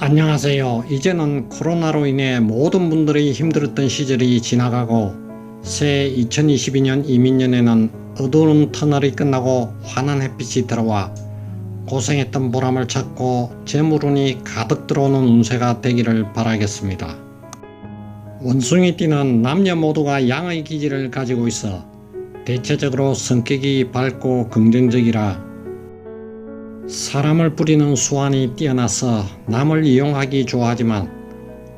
안녕하세요. 이제는 코로나로 인해 모든 분들이 힘들었던 시절이 지나가고 새해 2022년 이민년에는 어두운 터널이 끝나고 환한 햇빛이 들어와 고생했던 보람을 찾고 재물운이 가득 들어오는 운세가 되기를 바라겠습니다. 원숭이띠는 남녀 모두가 양의 기질을 가지고 있어 대체적으로 성격이 밝고 긍정적이라 사람을 부리는 수완이 뛰어나서 남을 이용하기 좋아하지만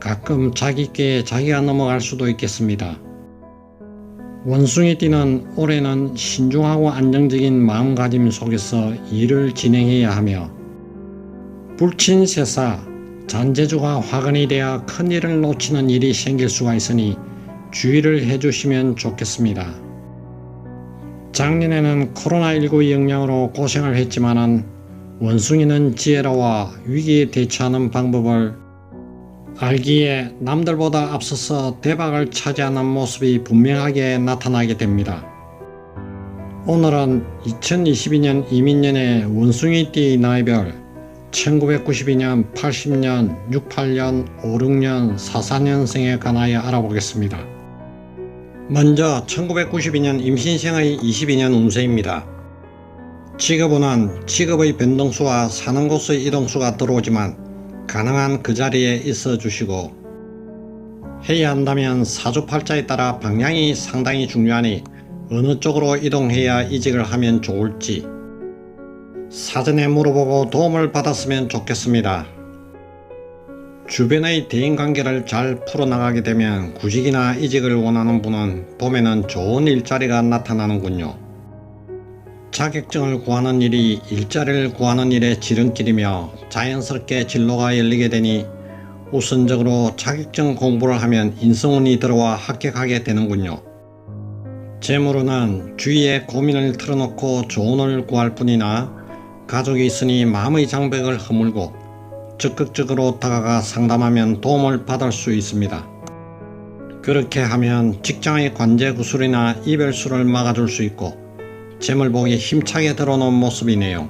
가끔 자기께 자기가 넘어갈 수도 있겠습니다. 원숭이띠는 올해는 신중하고 안정적인 마음가짐 속에서 일을 진행해야 하며 불친세사, 잔재주가 화근이 되어 큰일을 놓치는 일이 생길 수가 있으니 주의를 해주시면 좋겠습니다. 작년에는 코로나19 영향으로 고생을 했지만은 원숭이는 지혜로워 위기에 대처하는 방법을 알기에 남들보다 앞서서 대박을 차지하는 모습이 분명하게 나타나게 됩니다. 오늘은 2022년 이민년의 원숭이띠 나이별 1992년, 80년, 68년, 56년, 44년생에 관하여 알아보겠습니다. 먼저 1992년 임신생의 22년 운세입니다. 직업운은 직업의 변동수와 사는 곳의 이동수가 들어오지만 가능한 그 자리에 있어 주시고 해야 한다면 사주팔자에 따라 방향이 상당히 중요하니 어느 쪽으로 이동해야 이직을 하면 좋을지 사전에 물어보고 도움을 받았으면 좋겠습니다. 주변의 대인관계를 잘 풀어나가게 되면 구직이나 이직을 원하는 분은 봄에는 좋은 일자리가 나타나는군요. 자격증을 구하는 일이 일자리를 구하는 일의 지름길이며 자연스럽게 진로가 열리게 되니 우선적으로 자격증 공부를 하면 인성운이 들어와 합격하게 되는군요. 재물운은 주위에 고민을 털어놓고 조언을 구할 뿐이나 가족이 있으니 마음의 장벽을 허물고 적극적으로 다가가 상담하면 도움을 받을 수 있습니다. 그렇게 하면 직장의 관제구술이나 이별수를 막아줄 수 있고 재물복이 힘차게 들어오는 모습이네요.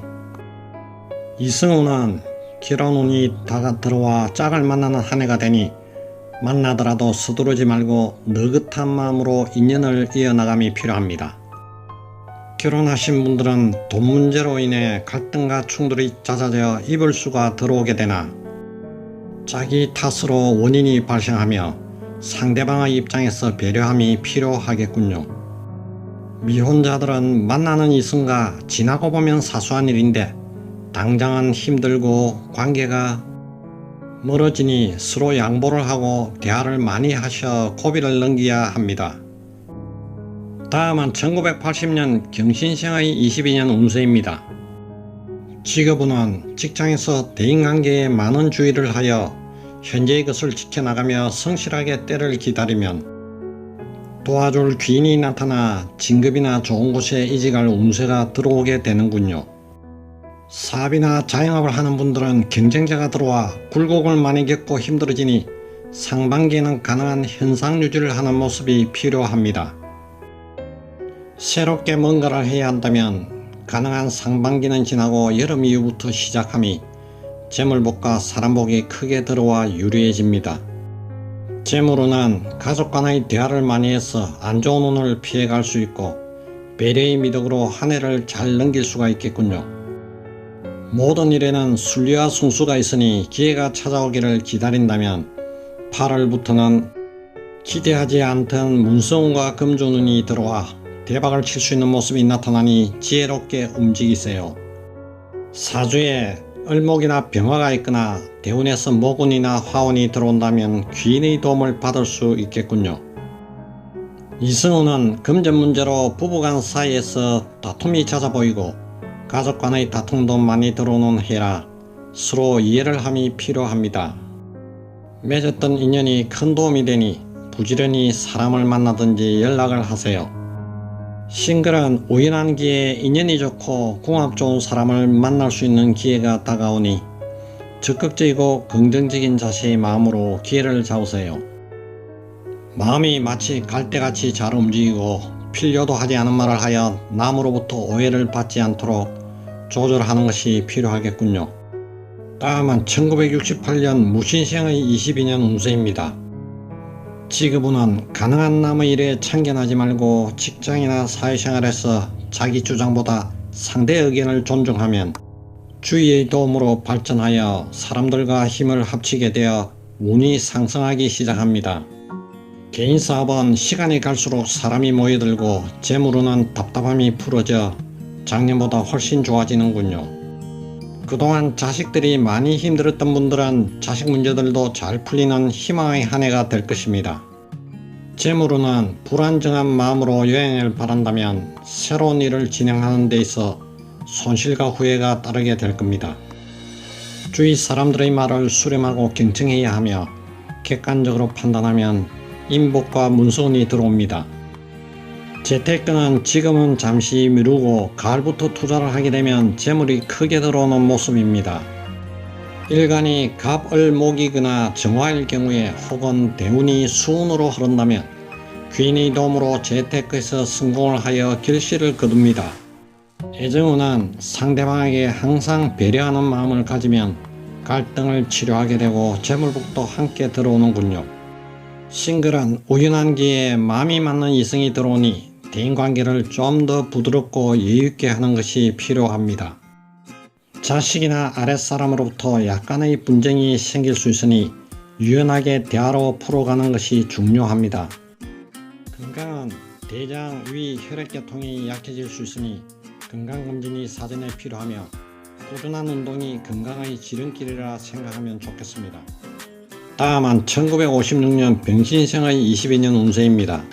이승운은 결혼운이 들어와 짝을 만나는 한 해가 되니 만나더라도 서두르지 말고 느긋한 마음으로 인연을 이어나감이 필요합니다. 결혼하신 분들은 돈 문제로 인해 갈등과 충돌이 잦아져 이별수가 들어오게 되나 자기 탓으로 원인이 발생하며 상대방의 입장에서 배려함이 필요하겠군요. 미혼자들은 만나는 이성과 지나고 보면 사소한 일인데 당장은 힘들고 관계가 멀어지니 서로 양보를 하고 대화를 많이 하셔 고비를 넘겨야 합니다. 다음은 1980년 경신생의 22년 운세입니다. 직업운은 직장에서 대인관계에 많은 주의를 하여 현재의 것을 지켜나가며 성실하게 때를 기다리면 도와줄 귀인이 나타나 진급이나 좋은 곳에 이직할 운세가 들어오게 되는군요. 사업이나 자영업을 하는 분들은 경쟁자가 들어와 굴곡을 많이 겪고 힘들어지니 상반기에는 가능한 현상 유지를 하는 모습이 필요합니다. 새롭게 뭔가를 해야 한다면 가능한 상반기는 지나고 여름 이후부터 시작함이 재물복과 사람복이 크게 들어와 유리해집니다. 재물운은 가족 간의 대화를 많이 해서 안 좋은 운을 피해갈 수 있고 배려의 미덕으로 한 해를 잘 넘길 수가 있겠군요. 모든 일에는 순리와 순수가 있으니 기회가 찾아오기를 기다린다면 8월부터는 기대하지 않던 문성운과 금전운이 들어와 대박을 칠 수 있는 모습이 나타나니 지혜롭게 움직이세요. 사주에 을목이나 병화가 있거나 대운에서 목운이나 화운이 들어온다면 귀인의 도움을 받을 수 있겠군요. 이승운은 금전 문제로 부부간 사이에서 다툼이 잦아 보이고 가족 간의 다툼도 많이 들어오는 해라 서로 이해를 함이 필요합니다. 맺었던 인연이 큰 도움이 되니 부지런히 사람을 만나든지 연락을 하세요. 싱글은 우연한 기회에 인연이 좋고 궁합 좋은 사람을 만날 수 있는 기회가 다가오니 적극적이고 긍정적인 자세의 마음으로 기회를 잡으세요. 마음이 마치 갈대같이 잘 움직이고 필요도 하지 않은 말을 하여 남으로부터 오해를 받지 않도록 조절하는 것이 필요하겠군요. 다음은 1968년 무신생의 22년 운세입니다. 지금은 가능한 남의 일에 참견하지 말고 직장이나 사회생활에서 자기 주장보다 상대의 의견을 존중하면 주위의 도움으로 발전하여 사람들과 힘을 합치게 되어 운이 상승하기 시작합니다. 개인 사업은 시간이 갈수록 사람이 모여들고 재물운은 답답함이 풀어져 작년보다 훨씬 좋아지는군요. 그동안 자식들이 많이 힘들었던 분들은 자식 문제들도 잘 풀리는 희망의 한 해가 될 것입니다. 재물운은 불안정한 마음으로 여행을 바란다면 새로운 일을 진행하는 데 있어 손실과 후회가 따르게 될 겁니다. 주위 사람들의 말을 수렴하고 경청해야 하며 객관적으로 판단하면 인복과 문서운이 들어옵니다. 재테크는 지금은 잠시 미루고 가을부터 투자를 하게 되면 재물이 크게 들어오는 모습입니다. 일간이 갑을목이거나 정화일 경우에 혹은 대운이 수운으로 흐른다면 귀인의 도움으로 재테크에서 성공을 하여 결실을 거둡니다. 애정운은 상대방에게 항상 배려하는 마음을 가지면 갈등을 치료하게 되고 재물복도 함께 들어오는군요. 싱글은 우연한 기회에 마음이 맞는 이성이 들어오니 대인관계를 좀 더 부드럽고 여유있게 하는 것이 필요합니다. 자식이나 아랫사람으로부터 약간의 분쟁이 생길 수 있으니 유연하게 대화로 풀어가는 것이 중요합니다. 건강은 대장, 위, 혈액계통이 약해질 수 있으니 건강검진이 사전에 필요하며 꾸준한 운동이 건강의 지름길이라 생각하면 좋겠습니다. 다음은 1956년 병신생의 22년 운세입니다.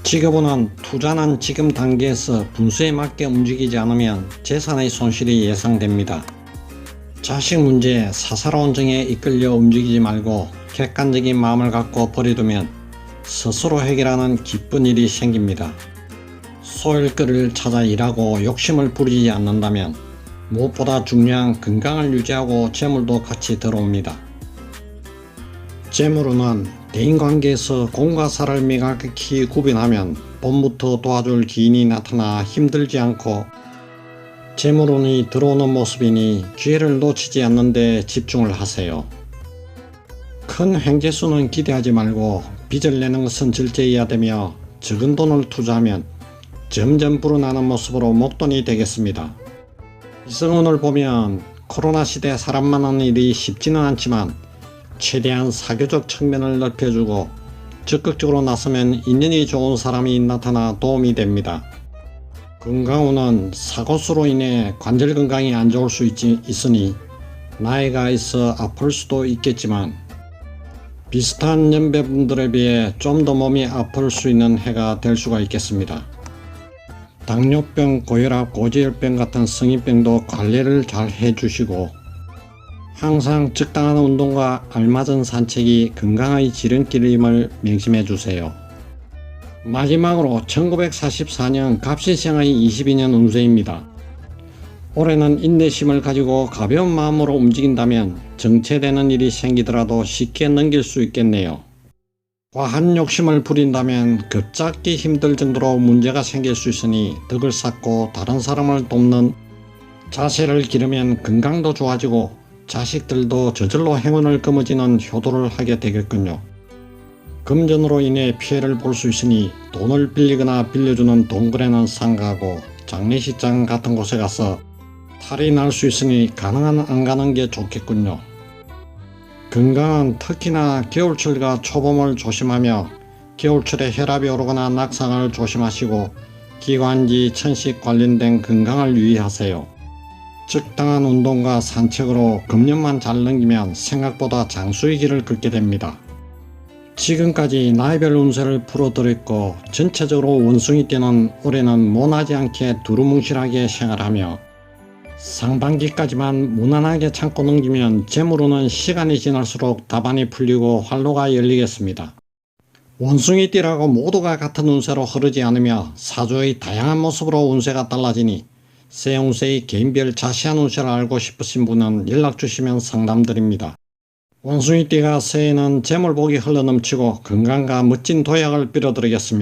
직업운은 투자는 지금 단계에서 분수에 맞게 움직이지 않으면 재산의 손실이 예상됩니다. 자식 문제에 사사로운 정에 이끌려 움직이지 말고 객관적인 마음을 갖고 버려두면 스스로 해결하는 기쁜 일이 생깁니다. 소일거리를 찾아 일하고 욕심을 부리지 않는다면 무엇보다 중요한 건강을 유지하고 재물도 같이 들어옵니다. 재물운은 대인관계에서 공과 사를 명확히 구분하면 봄부터 도와줄 기인이 나타나 힘들지 않고 재물운이 들어오는 모습이니 기회를 놓치지 않는 데 집중을 하세요. 큰 횡재수는 기대하지 말고 빚을 내는 것은 절제해야 되며 적은 돈을 투자하면 점점 불어나는 모습으로 목돈이 되겠습니다. 이성운을 보면 코로나 시대 사람 만나는 일이 쉽지는 않지만 최대한 사교적 측면을 넓혀주고 적극적으로 나서면 인연이 좋은 사람이 나타나 도움이 됩니다. 건강운은 사고수로 인해 관절 건강이 안 좋을 수 있으니 나이가 있어 아플 수도 있겠지만 비슷한 연배분들에 비해 좀 더 몸이 아플 수 있는 해가 될 수가 있겠습니다. 당뇨병, 고혈압, 고지혈병 같은 성인병도 관리를 잘 해주시고 항상 적당한 운동과 알맞은 산책이 건강의 지름길임을 명심해 주세요. 마지막으로 1944년 갑신생의 22년 운세입니다. 올해는 인내심을 가지고 가벼운 마음으로 움직인다면 정체되는 일이 생기더라도 쉽게 넘길 수 있겠네요. 과한 욕심을 부린다면 급잡기 힘들 정도로 문제가 생길 수 있으니 덕을 쌓고 다른 사람을 돕는 자세를 기르면 건강도 좋아지고 자식들도 저절로 행운을 거머쥐는 효도를 하게 되겠군요. 금전으로 인해 피해를 볼 수 있으니 돈을 빌리거나 빌려주는 돈거래는 삼가하고 장례식장 같은 곳에 가서 탈이 날 수 있으니 가능한 안 가는 게 좋겠군요. 건강은 특히나 겨울철과 초봄을 조심하며 겨울철에 혈압이 오르거나 낙상을 조심하시고 기관지, 천식 관련된 건강을 유의하세요. 적당한 운동과 산책으로 금년만 잘 넘기면 생각보다 장수의 길을 걷게 됩니다. 지금까지 나이별 운세를 풀어드렸고 전체적으로 원숭이 띠는 올해는 모나지 않게 두루뭉실하게 생활하며 상반기까지만 무난하게 참고 넘기면 재물운은 시간이 지날수록 답안이 풀리고 활로가 열리겠습니다. 원숭이 띠라고 모두가 같은 운세로 흐르지 않으며 사주의 다양한 모습으로 운세가 달라지니 새 운세의 개인별 자세한 운세를 알고 싶으신 분은 연락 주시면 상담드립니다. 원숭이띠가 새해에는 재물복이 흘러넘치고 건강과 멋진 도약을 빌어드리겠습니다.